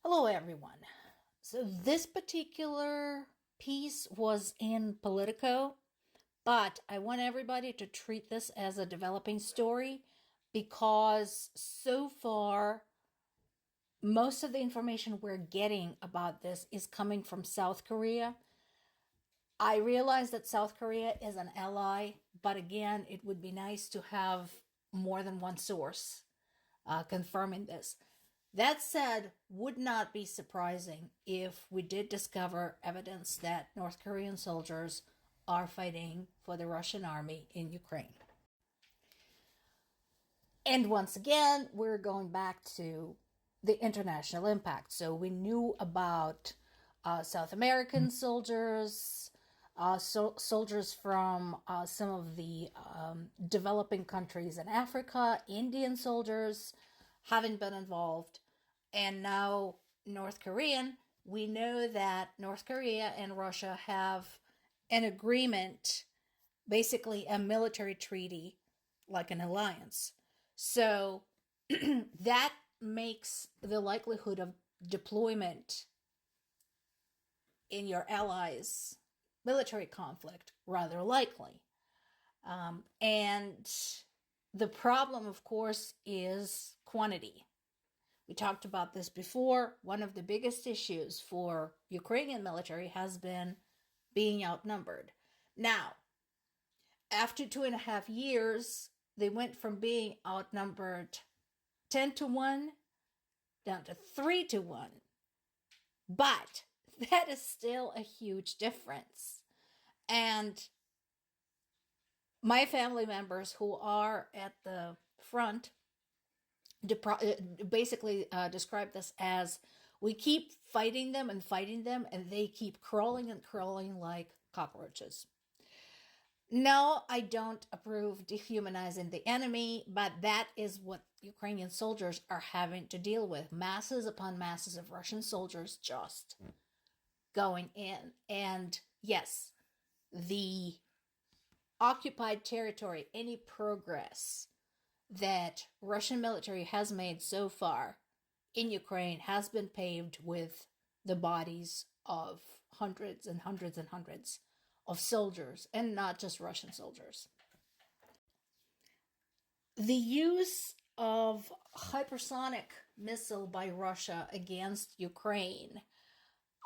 Hello, everyone. So, this particular piece was in Politico, but I want everybody to treat this as a developing story because so far, most of the information we're getting about this is coming from South Korea. I realize that South Korea is an ally, but again, it would be nice to have more than one source confirming this. That said, would not be surprising if we did discover evidence that North Korean soldiers are fighting for the Russian army in Ukraine. And once again, we're going back to the international impact. So we knew about South American soldiers, soldiers from some of the developing countries in Africa, Indian soldiers having been involved, and now North Korean. We know that North Korea and Russia have an agreement, basically a military treaty, like an alliance. So that makes the likelihood of deployment in your allies' military conflict rather likely. And the problem, of course, is quantity. We talked about this before. One of the biggest issues for Ukrainian military has been being outnumbered. Now, after 2.5 years, they went from being outnumbered 10 to 1 down to 3 to 1. But that is still a huge difference. And my family members who are at the front basically describe this as we keep fighting them, and they keep crawling and crawling like cockroaches. No, I don't approve dehumanizing the enemy, but that is what Ukrainian soldiers are having to deal with. Masses upon masses of Russian soldiers just going in. And yes, the occupied territory, any progress that Russian military has made so far in Ukraine has been paved with the bodies of hundreds and hundreds and hundreds of soldiers, and not just Russian soldiers. The use of hypersonic missile by Russia against Ukraine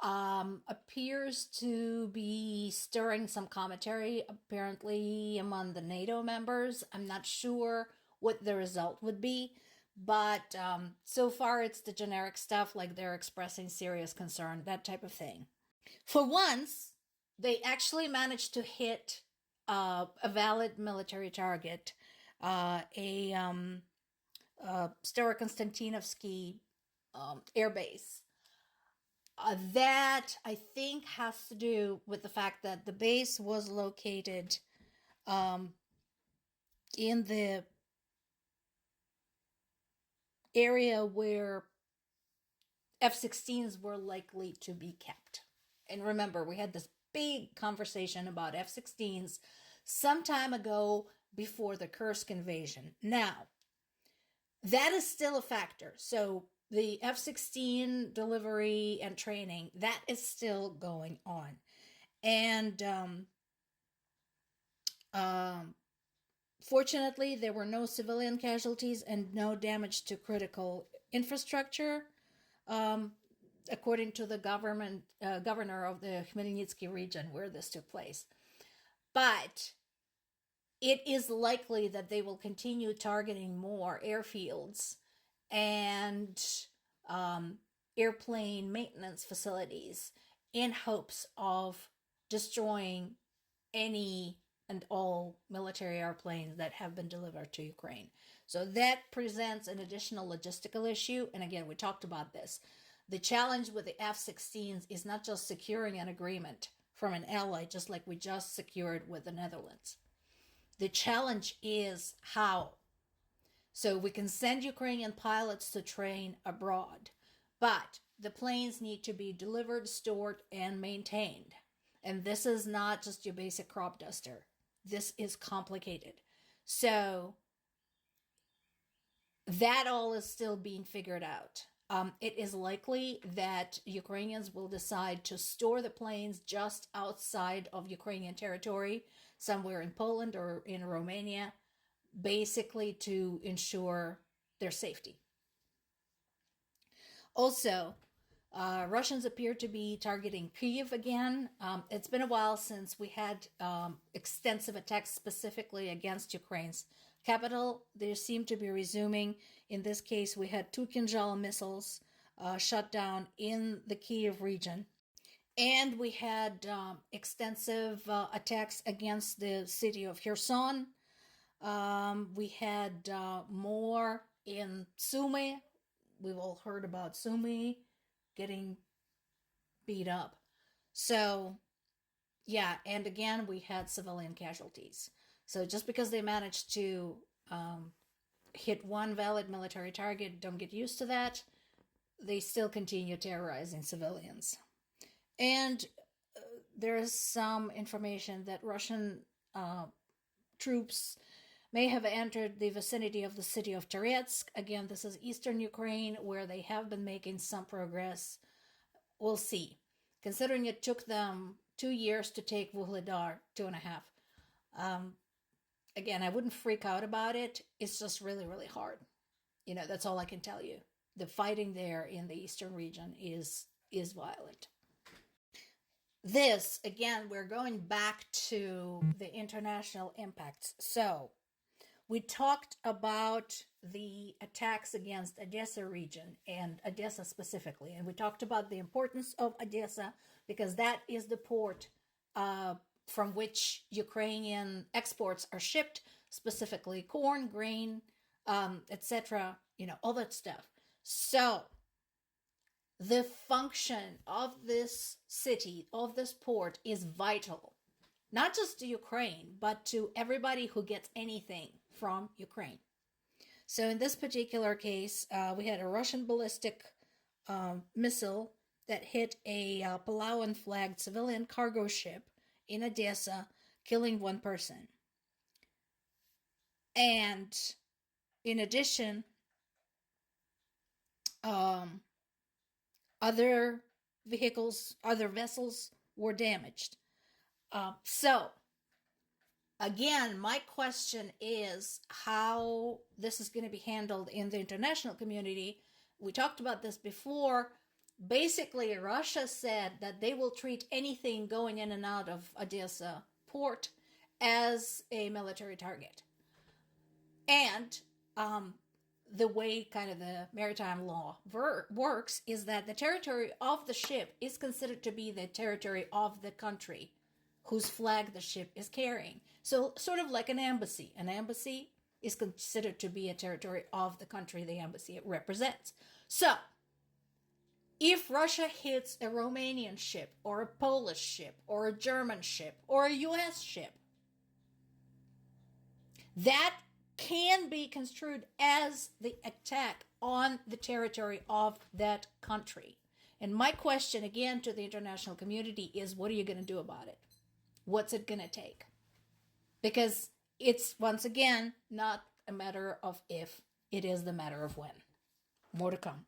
appears to be stirring some commentary, apparently, among the NATO members. I'm not sure what the result would be, but so far it's the generic stuff like they're expressing serious concern, that type of thing. For once, they actually managed to hit a valid military target, a Starokonstantinovsky air base. That, I think, has to do with the fact that the base was located in the area where F-16s were likely to be kept. And remember, we had this big conversation about F-16s some time ago before the Kursk invasion. Now, that is still a factor. So the F-16 delivery and training, that is still going on. And fortunately, there were no civilian casualties and no damage to critical infrastructure, according to the governor of the Khmelnytsky region where this took place. But it is likely that they will continue targeting more airfields and airplane maintenance facilities in hopes of destroying any and all military airplanes that have been delivered to Ukraine. So that presents an additional logistical issue. And again, we talked about this. The challenge with the F-16s is not just securing an agreement from an ally, just like we just secured with the Netherlands. The challenge is how. So we can send Ukrainian pilots to train abroad, but the planes need to be delivered, stored, and maintained. And this is not just your basic crop duster. This is complicated. So that all is still being figured out. It is likely that Ukrainians will decide to store the planes just outside of Ukrainian territory, somewhere in Poland or in Romania, basically to ensure their safety. Also, Russians appear to be targeting Kyiv again. It's been a while since we had extensive attacks specifically against Ukraine's capital. They seem to be resuming. In this case, we had 2 Kinzhal missiles shot down in the Kyiv region. And we had extensive attacks against the city of Kherson. We had more in Sumy. We've all heard about Sumy getting beat up. So, yeah, and again, we had civilian casualties. So just because they managed to hit one valid military target, don't get used to that. They still continue terrorizing civilians. And there is some information that Russian troops may have entered the vicinity of the city of Toretsk. Again, this is eastern Ukraine, where they have been making some progress. We'll see. Considering it took them 2 years to take Vuhledar, 2.5. Again, I wouldn't freak out about it. It's just really, really hard. That's all I can tell you. The fighting there in the eastern region is violent. This, again, we're going back to the international impacts. So, we talked about the attacks against Odessa region and Odessa specifically. And we talked about the importance of Odessa because that is the port from which Ukrainian exports are shipped, specifically corn, grain, etc., all that stuff. So, the function of this city, of this port, is vital, not just to Ukraine, but to everybody who gets anything from Ukraine. So in this particular case, we had a Russian ballistic missile that hit a Palawan-flagged civilian cargo ship in Odessa, killing 1 person. And in addition, other vessels were damaged. So, again, my question is how this is going to be handled in the international community. We talked about this before. Basically, Russia said that they will treat anything going in and out of Odessa port as a military target. And the way kind of the maritime law works is that the territory of the ship is considered to be the territory of the country whose flag the ship is carrying. So sort of like an embassy. An embassy is considered to be a territory of the country the embassy represents. So if Russia hits a Romanian ship or a Polish ship or a German ship or a US ship, that can be construed as the attack on the territory of that country. And my question again to the international community is, what are you going to do about it? What's it going to take? Because it's, once again, not a matter of if, it is the matter of when. More to come.